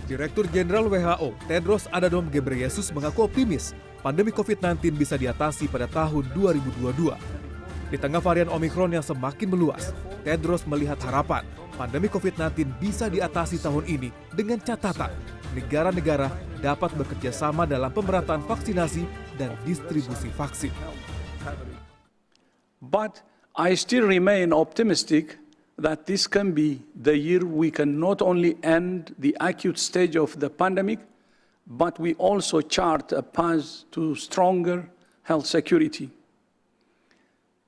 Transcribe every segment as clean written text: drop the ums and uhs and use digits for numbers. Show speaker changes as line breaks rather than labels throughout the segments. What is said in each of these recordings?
Direktur Jenderal WHO, Tedros Adhanom Ghebreyesus mengaku optimis pandemi COVID-19 bisa diatasi pada tahun 2022. Di tengah varian Omikron yang semakin meluas, Tedros melihat harapan pandemi COVID-19 bisa diatasi tahun ini dengan catatan negara-negara dapat bekerja sama dalam pemerataan vaksinasi dan distribusi vaksin.
But I still remain optimistic that this can be the year we can not only end the acute stage of the pandemic, but we also chart a path to stronger health security.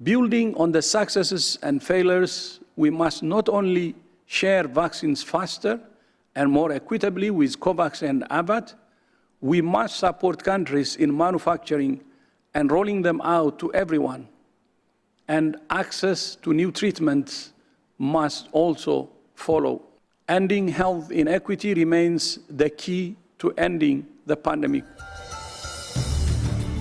Building on the successes and failures, we must not only share vaccines faster and more equitably with COVAX and AVAT, we must support countries in manufacturing and rolling them out to everyone. And access to new treatments must also follow. Ending health inequity remains the key to ending the pandemic.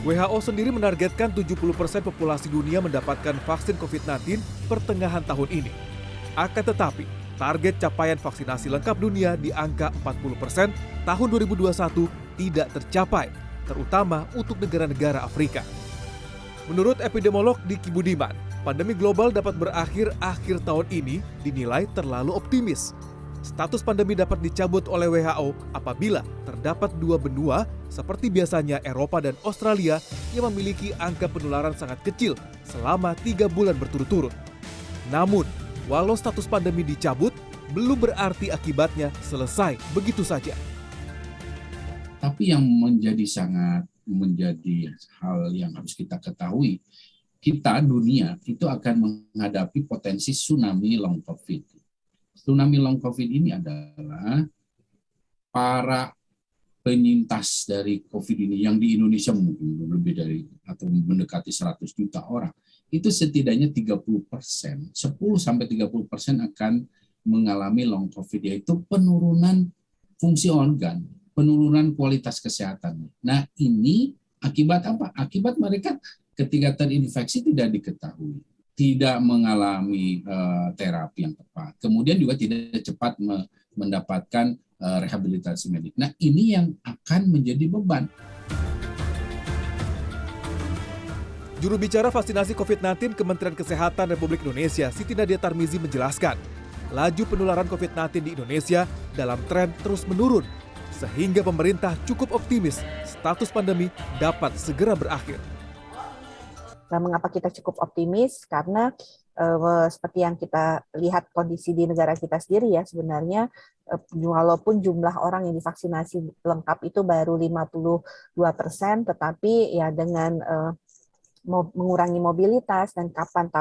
WHO sendiri menargetkan 70% populasi dunia mendapatkan vaksin COVID-19 pertengahan tahun ini. Akan tetapi, target capaian vaksinasi lengkap dunia di angka 40% tahun 2021 tidak tercapai, terutama untuk negara-negara Afrika. Menurut epidemiolog Diki Budiman, pandemi global dapat berakhir akhir tahun ini dinilai terlalu optimis. Status pandemi dapat dicabut oleh WHO apabila terdapat dua benua seperti biasanya Eropa dan Australia yang memiliki angka penularan sangat kecil selama 3 bulan berturut-turut. Namun, walau status pandemi dicabut, belum berarti akibatnya selesai begitu saja.
Tapi yang menjadi hal yang harus kita ketahui, kita dunia itu akan menghadapi potensi tsunami long COVID. Tsunami long COVID ini adalah para penyintas dari COVID ini yang di Indonesia mungkin lebih dari atau mendekati 100 juta orang. Itu setidaknya 30%, 10-30% akan mengalami long COVID, yaitu penurunan fungsi organ, penurunan kualitas kesehatan. Nah, ini akibat apa? Akibat mereka ketika terinfeksi tidak diketahui, tidak mengalami terapi yang tepat, kemudian juga tidak cepat mendapatkan rehabilitasi medik. Nah, ini yang akan menjadi beban.
Juru bicara vaksinasi COVID-19 Kementerian Kesehatan Republik Indonesia, Siti Nadia Tarmizi menjelaskan, laju penularan COVID-19 di Indonesia dalam tren terus menurun, sehingga pemerintah cukup optimis status pandemi dapat segera berakhir.
Mengapa kita cukup optimis? Karena seperti yang kita lihat kondisi di negara kita sendiri ya, sebenarnya walaupun jumlah orang yang divaksinasi lengkap itu baru 52%, tetapi ya dengan mengurangi mobilitas dan kapan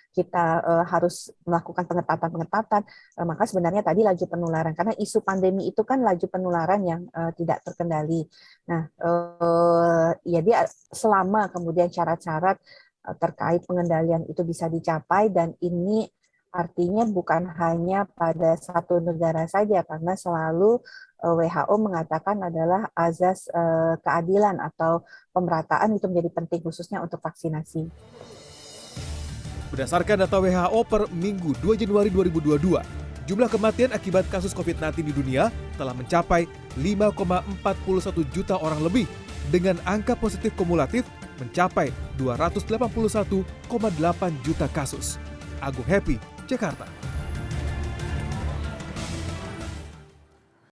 kita harus melakukan pengetatan, maka sebenarnya tadi laju penularan, karena isu pandemi itu kan laju penularan yang tidak terkendali. Nah, ya dia selama kemudian syarat-syarat terkait pengendalian itu bisa dicapai, dan ini artinya bukan hanya pada satu negara saja, karena selalu WHO mengatakan adalah azas keadilan atau pemerataan itu menjadi penting khususnya untuk vaksinasi.
Berdasarkan data WHO per Minggu 2 Januari 2022, jumlah kematian akibat kasus COVID-19 di dunia telah mencapai 5,41 juta orang lebih, dengan angka positif kumulatif mencapai 281,8 juta kasus. Agung Happy, Jakarta.